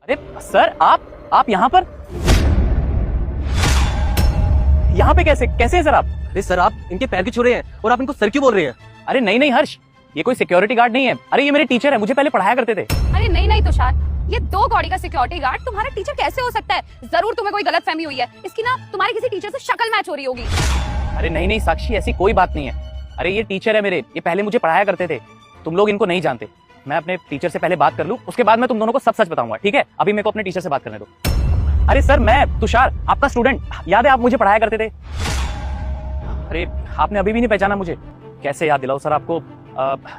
अरे सर, आप यहाँ पे कैसे कैसे हैं सर आप? अरे सर, आप इनके पैर क्यों छू रहे हैं और आप इनको सर क्यों बोल रहे हैं? अरे नहीं नहीं हर्ष, ये कोई सिक्योरिटी गार्ड नहीं है। अरे ये मेरे टीचर है, मुझे पहले पढ़ाया करते थे। अरे नहीं नहीं तुषार, ये 2 कौड़ी का सिक्योरिटी गार्ड तुम्हारा टीचर कैसे हो सकता है? जरूर तुम्हें कोई गलतफहमी हुई है। इसकी ना तुम्हारे किसी टीचर से शक्ल मैच हो रही होगी। अरे नहीं नहीं साक्षी, ऐसी कोई बात नहीं है। अरे ये टीचर है मेरे, ये पहले मुझे पढ़ाया करते थे। तुम लोग इनको नहीं जानते। मैं अपने टीचर से पहले बात कर लूं, उसके बाद मैं तुम दोनों को सब सच बताऊंगा, ठीक है? अभी मेरे को अपने टीचर से बात करने दो। अरे सर, मैं तुषार, आपका स्टूडेंट, याद है आप मुझे पढ़ाया करते थे? अरे आपने अभी भी नहीं पहचाना मुझे? कैसे याद दिलाऊं सर आपको?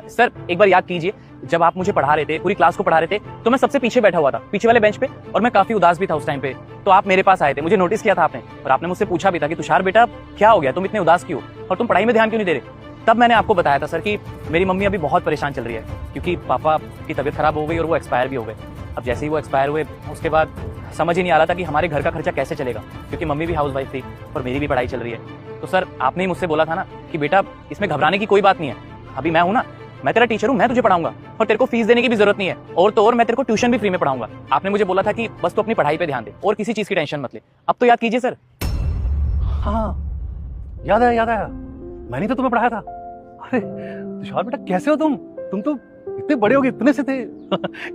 सर एक बार याद कीजिए, जब आप मुझे पढ़ा रहे थे, पूरी क्लास को पढ़ा रहे थे, तो मैं सबसे पीछे बैठा हुआ था, पीछे वाले बेंच पे, और मैं काफी उदास भी था उस टाइम पे। तो आप मेरे पास आए थे, मुझे नोटिस किया था आपने, और आपने मुझसे पूछा भी था कि तुषार बेटा क्या हो गया, तुम इतने उदास क्यों, और तुम पढ़ाई में ध्यान क्यों नहीं दे रहे? तब मैंने आपको बताया था सर कि मेरी मम्मी अभी बहुत परेशान चल रही है, क्योंकि पापा की तबीयत खराब हो गई और वो एक्सपायर भी हो गए। अब जैसे ही वो एक्सपायर हुए, उसके बाद समझ ही नहीं आ रहा था कि हमारे घर का खर्चा कैसे चलेगा, क्योंकि मम्मी भी हाउसवाइफ थी और मेरी भी पढ़ाई चल रही है। तो सर आपने ही मुझसे बोला था ना कि बेटा इसमें घबराने की कोई बात नहीं है, अभी मैं हूं ना, मैं तेरा टीचर हूं, मैं तुझे पढ़ाऊंगा, और तेरे को फीस देने की भी जरूरत नहीं है, और तो और मैं तेरे को ट्यूशन भी फ्री में पढ़ाऊंगा। आपने मुझे बोला था कि बस तू अपनी पढ़ाई पे ध्यान दे और किसी चीज की टेंशन मत ले। अब तो याद कीजिए सर। हाँ, याद आया, मैंने तो तुम्हें पढ़ाया था। अरे तुषार बेटा, कैसे हो तुम तो इतने बड़े हो गए, इतने से थे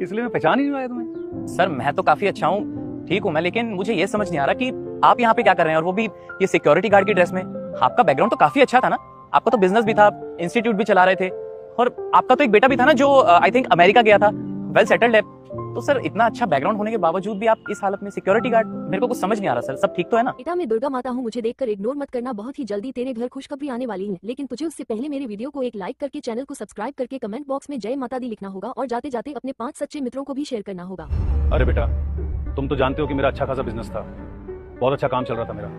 इसलिए मैं पहचान ही नहीं पाया तुम्हें। सर मैं तो काफी अच्छा हूँ, ठीक हूँ मैं, लेकिन मुझे ये समझ नहीं आ रहा कि आप यहाँ पे क्या कर रहे हैं, और वो भी ये सिक्योरिटी गार्ड की ड्रेस में। आपका बैकग्राउंड तो काफी अच्छा था ना, आपका तो बिजनेस भी था, इंस्टीट्यूट भी चला रहे थे, और आपका तो एक बेटा भी था ना जो आई थिंक अमेरिका गया था, वेल सेटल्ड है। तो सर इतना अच्छा बैकग्राउंड होने के बावजूद भी आप इस हालत में सिक्योरिटी गार्ड, मेरे को कुछ समझ नहीं आ रहा सर। सब ठीक तो है ना? बेटा मैं दुर्गा माता हूँ, मुझे देखकर इग्नोर मत करना। बहुत ही जल्दी तेरे घर खुशखबरी आने वाली है, लेकिन तुझे उससे पहले मेरे वीडियो को एक लाइक करके, चैनल को सब्सक्राइब करके, कमेंट बॉक्स में जय माता दी लिखना होगा, और जाते जाते अपने 5 सच्चे मित्रों को भी शेयर करना होगा। अरे बेटा, तुम तो जानते हो कि मेरा अच्छा खासा बिजनेस था, बहुत अच्छा काम चल रहा था मेरा।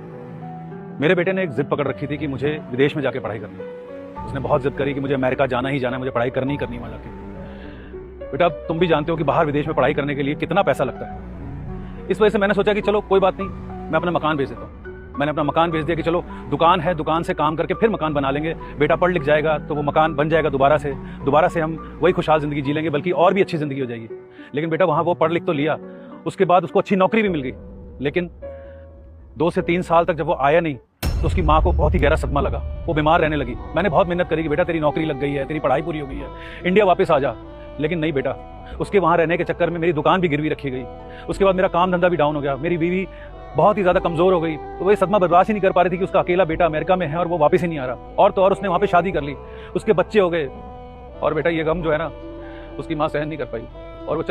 मेरे बेटे ने एक जिद पकड़ रखी थी कि मुझे विदेश में जाके पढ़ाई करनी है। उसने बहुत जिद करी कि मुझे अमेरिका जाना ही जाना है, मुझे पढ़ाई करनी ही करनी है वहाँ जाके। बेटा तुम भी जानते हो कि बाहर विदेश में पढ़ाई करने के लिए कितना पैसा लगता है। इस वजह से मैंने सोचा कि चलो कोई बात नहीं, मैं अपना मकान बेच देता हूँ। मैंने अपना मकान बेच दिया कि चलो दुकान है, दुकान से काम करके फिर मकान बना लेंगे। बेटा पढ़ लिख जाएगा तो वो मकान बन जाएगा दोबारा से हम वही खुशहाल जिंदगी जी लेंगे, बल्कि और भी अच्छी जिंदगी हो जाएगी। लेकिन बेटा वहाँ वो पढ़ लिख तो लिया, उसके बाद उसको अच्छी नौकरी भी मिल गई, लेकिन 2 से 3 साल तक जब वो आया नहीं तो उसकी माँ को बहुत ही गहरा सदमा लगा, वो बीमार रहने लगी। मैंने बहुत मेहनत करी कि बेटा तेरी नौकरी लग गई है, तेरी पढ़ाई पूरी हो गई है, इंडिया वापस आ जा। लेकिन नहीं बेटा, उसके वहाँ रहने के चक्कर में मेरी दुकान भी गिरवी रखी गई। उसके बाद मेरा काम धंधा भी डाउन हो गया, मेरी बीवी बहुत ही ज़्यादा कमज़ोर हो गई, तो वो ये सदमा बर्दाश्त ही नहीं कर पा रही थी कि उसका अकेला बेटा अमेरिका में है और वो वापस ही नहीं आ रहा। और तो और उसने वहाँ पे शादी कर ली, उसके बच्चे हो गए, और बेटा ये गम जो है ना उसकी माँ सहन नहीं कर पाई और वो चल